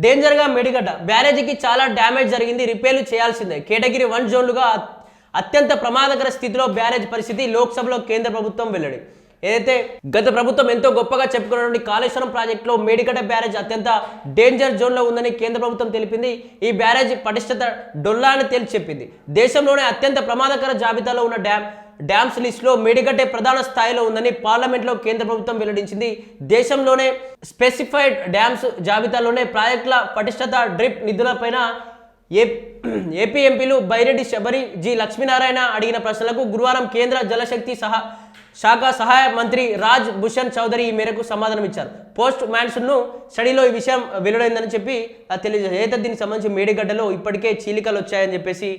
డేంజర్గా మేడిగడ్డ బ్యారేజీకి చాలా డ్యామేజ్ జరిగింది, రిపేర్లు చేయాల్సిందే. కేటగిరీ 1 జోన్లుగా అత్యంత ప్రమాదకర స్థితిలో బ్యారేజ్ పరిస్థితి. లోక్సభలో కేంద్ర ప్రభుత్వం వెల్లడి. ఏదైతే గత ప్రభుత్వం ఎంతో గొప్పగా చెప్పుకున్నటువంటి కాళేశ్వరం ప్రాజెక్టులో మేడిగడ్డ బ్యారేజ్ అత్యంత డేంజర్ జోన్లో ఉందని కేంద్ర ప్రభుత్వం తెలిపింది. ఈ బ్యారేజ్ పటిష్టత డొల్లా అని తేల్చి చెప్పింది. దేశంలోనే అత్యంత ప్రమాదకర జాబితాలో ఉన్న డ్యామ్స్ లిస్టులో మేడిగడ్డే ప్రధాన స్థాయిలో ఉందని పార్లమెంట్లో కేంద్ర ప్రభుత్వం వెల్లడించింది. దేశంలోనే స్పెసిఫైడ్ డ్యామ్స్ జాబితాలోనే ప్రాజెక్టుల పటిష్టత, డ్రిప్ నిధులపైన ఏపీ ఎంపీలు బైరెడ్డి శబరి, జి లక్ష్మీనారాయణ అడిగిన ప్రశ్నలకు గురువారం కేంద్ర జలశక్తి శాఖ సహాయ మంత్రి రాజ్ భూషణ్ చౌదరి ఈ మేరకు సమాధానం ఇచ్చారు. పోస్ట్ మాన్సూన్ స్టడీలో ఈ విషయం వెలువడిందని చెప్పి తెలియజేశారు. అయితే దీనికి సంబంధించి మేడిగడ్డలో ఇప్పటికే చీలికలు వచ్చాయని చెప్పేసి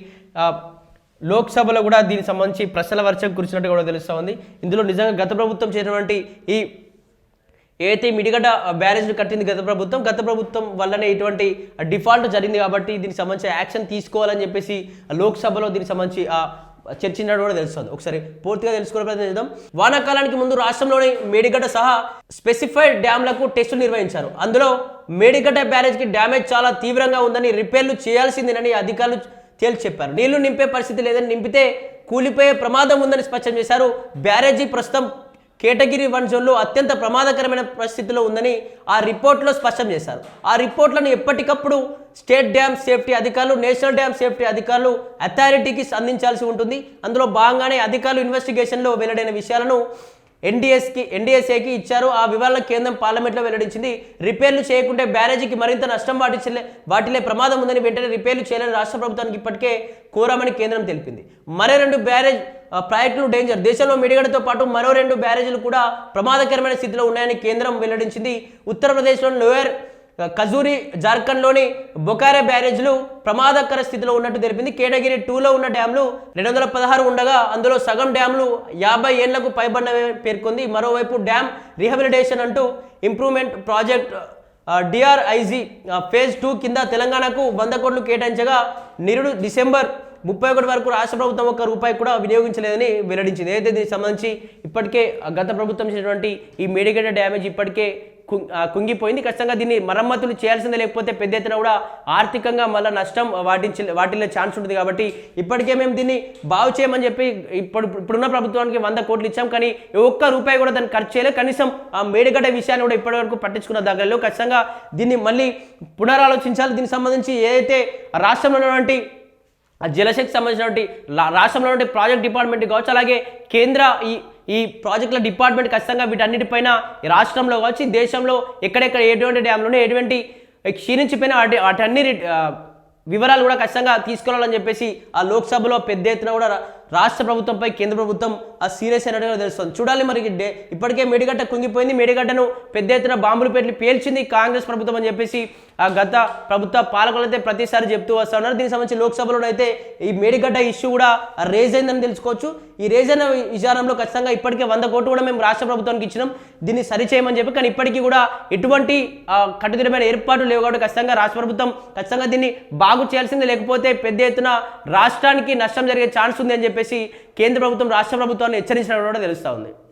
లోక్సభలో కూడా దీనికి సంబంధించి ప్రశ్నల వర్షం కురిసినట్టు కూడా తెలుస్తూ ఉంది. ఇందులో నిజంగా గత ప్రభుత్వం చేసినటువంటి ఈ ఏదైతే మిడిగడ్డ బ్యారేజ్ కట్టింది గత ప్రభుత్వం వల్లనే ఇటువంటి డిఫాల్ట్ జరిగింది. కాబట్టి దీనికి సంబంధించి యాక్షన్ తీసుకోవాలని చెప్పేసి లోక్సభలో దీనికి సంబంధించి చర్చించడం కూడా తెలుస్తుంది. ఒకసారి పూర్తిగా తెలుసుకునే ప్రయత్నం చేద్దాం. వానాకాలానికి ముందు రాష్ట్రంలోని మేడిగడ్డ సహా స్పెసిఫైడ్ డ్యామ్లకు టెస్టులు నిర్వహించారు. అందులో మేడిగడ్డ బ్యారేజ్కి డ్యామేజ్ చాలా తీవ్రంగా ఉందని, రిపేర్లు చేయాల్సిందేనని అధికారులు తేల్చి చెప్పారు. నీళ్లు నింపే పరిస్థితి లేదని, నింపితే కూలిపోయే ప్రమాదం ఉందని స్పష్టం చేశారు. బ్యారేజీ ప్రస్తుతం కేటగిరీ 1 జోన్లో అత్యంత ప్రమాదకరమైన పరిస్థితిలో ఉందని ఆ రిపోర్ట్లో స్పష్టం చేశారు. ఆ రిపోర్ట్లను ఎప్పటికప్పుడు స్టేట్ డ్యామ్ సేఫ్టీ అధికారులు, నేషనల్ డ్యామ్ సేఫ్టీ అధికారులు అథారిటీకి అందించాల్సి ఉంటుంది. అందులో భాగంగానే అధికారులు ఇన్వెస్టిగేషన్లో వెల్లడైన విషయాలను ఎన్డీఎస్ఏకి ఇచ్చారు. ఆ వివరాలను కేంద్రం పార్లమెంట్లో వెల్లడించింది. రిపేర్లు చేయకుంటే బ్యారేజీకి మరింత నష్టం వాటిలే ప్రమాదం ఉందని, వెంటనే రిపేర్లు చేయాలని రాష్ట్ర ప్రభుత్వానికి ఇప్పటికే కోరామని కేంద్రం తెలిపింది. మరో 2 బ్యారేజ్ ప్రాజెక్టులు డేంజర్. దేశంలో మిడిగడతో పాటు మరో 2 బ్యారేజీలు కూడా ప్రమాదకరమైన స్థితిలో ఉన్నాయని కేంద్రం వెల్లడించింది. ఉత్తరప్రదేశ్లోని లోయర్ ఖజూరి, జార్ఖండ్లోని బొకారే బ్యారేజ్లు ప్రమాదకర స్థితిలో ఉన్నట్టు తెలిపింది. కేటగిరీ 2లో ఉన్న డ్యామ్లు 216 ఉండగా అందులో సగం డ్యామ్లు 50 ఏళ్లకు పైబడినవే పేర్కొంది. మరోవైపు డ్యామ్ రీహాబిలిటేషన్ అంటూ ఇంప్రూవ్మెంట్ ప్రాజెక్ట్ డిఆర్ఐజీ ఫేజ్ 2 కింద తెలంగాణకు 100 కోట్లు కేటాయించగా నిరుడు డిసెంబర్ 31 వరకు రాష్ట్ర ప్రభుత్వం ₹1 కూడా వినియోగించలేదని వెల్లడించింది. అయితే దీనికి సంబంధించి ఇప్పటికే గత ప్రభుత్వం చేసినటువంటి ఈ మేడిగడ్డ డ్యామేజ్ ఇప్పటికే కుంగిపోయింది. ఖచ్చితంగా దీన్ని మరమ్మతులు చేయాల్సిందే, లేకపోతే పెద్ద ఎత్తున కూడా ఆర్థికంగా మళ్ళీ నష్టం వాటిల్లే ఛాన్స్ ఉంటుంది. కాబట్టి ఇప్పటికే మేము దీన్ని బాగు చేయమని చెప్పి ఇప్పుడున్న ప్రభుత్వానికి 100 కోట్లు ఇచ్చాం, కానీ ₹1 కూడా దాన్ని ఖర్చు చేయలేదు. కనీసం ఆ మేడిగడ్డ విషయాన్ని కూడా ఇప్పటివరకు పట్టించుకున్న దగ్గరలో ఖచ్చితంగా దీన్ని మళ్ళీ పునరాలోచించాలి. దీనికి సంబంధించి ఏదైతే రాష్ట్రంలో ఉన్నటువంటి జలశక్తికి సంబంధించినటువంటి రాష్ట్రంలో ప్రాజెక్ట్ డిపార్ట్మెంట్ కావచ్చు, అలాగే కేంద్ర ఈ ప్రాజెక్టుల డిపార్ట్మెంట్ ఖచ్చితంగా వీటన్నిటిపైన రాష్ట్రంలో కావచ్చు, దేశంలో ఎక్కడెక్కడ ఎటువంటి డ్యామ్లోనే ఎటువంటి క్షీణించిపోయిన వాటన్ని వివరాలు కూడా ఖచ్చితంగా తీసుకెళ్లాలని చెప్పేసి ఆ లోక్సభలో పెద్ద ఎత్తున కూడా రాష్ట్ర ప్రభుత్వంపై కేంద్ర ప్రభుత్వం సీరియస్ అయినట్టుగా తెలుస్తుంది. చూడాలి మరి. ఇప్పటికే మేడిగడ్డ కుంగిపోయింది. మేడిగడ్డను పెద్ద ఎత్తున బాంబులు పెట్టి పేల్చింది కాంగ్రెస్ ప్రభుత్వం అని చెప్పేసి గత ప్రభుత్వ పాలకులు అయితే ప్రతిసారి చెప్తూ వస్తూ ఉన్నారు. దీనికి సంబంధించి లోక్సభలో అయితే ఈ మేడిగడ్డ ఇష్యూ కూడా రేజ్ అయిందని తెలుసుకోవచ్చు. ఈ రేజ్ అయిన విచారంలో ఖచ్చితంగా ఇప్పటికే 100 కోట్లు కూడా మేము రాష్ట్ర ప్రభుత్వానికి ఇచ్చినాం, దీన్ని సరిచేయమని చెప్పి. కానీ ఇప్పటికీ కూడా ఎటువంటి కట్టుదిట్టమైన ఏర్పాట్లు లేవు. కాబట్టి ఖచ్చితంగా రాష్ట్ర ప్రభుత్వం ఖచ్చితంగా దీన్ని బాగు చేయాల్సిందే, లేకపోతే పెద్ద ఎత్తున రాష్ట్రానికి నష్టం జరిగే ఛాన్స్ ఉంది అని చెప్పేసి కేంద్ర ప్రభుత్వం రాష్ట్ర ప్రభుత్వాన్ని హెచ్చరించినట్టు కూడా తెలుస్తూ ఉంది.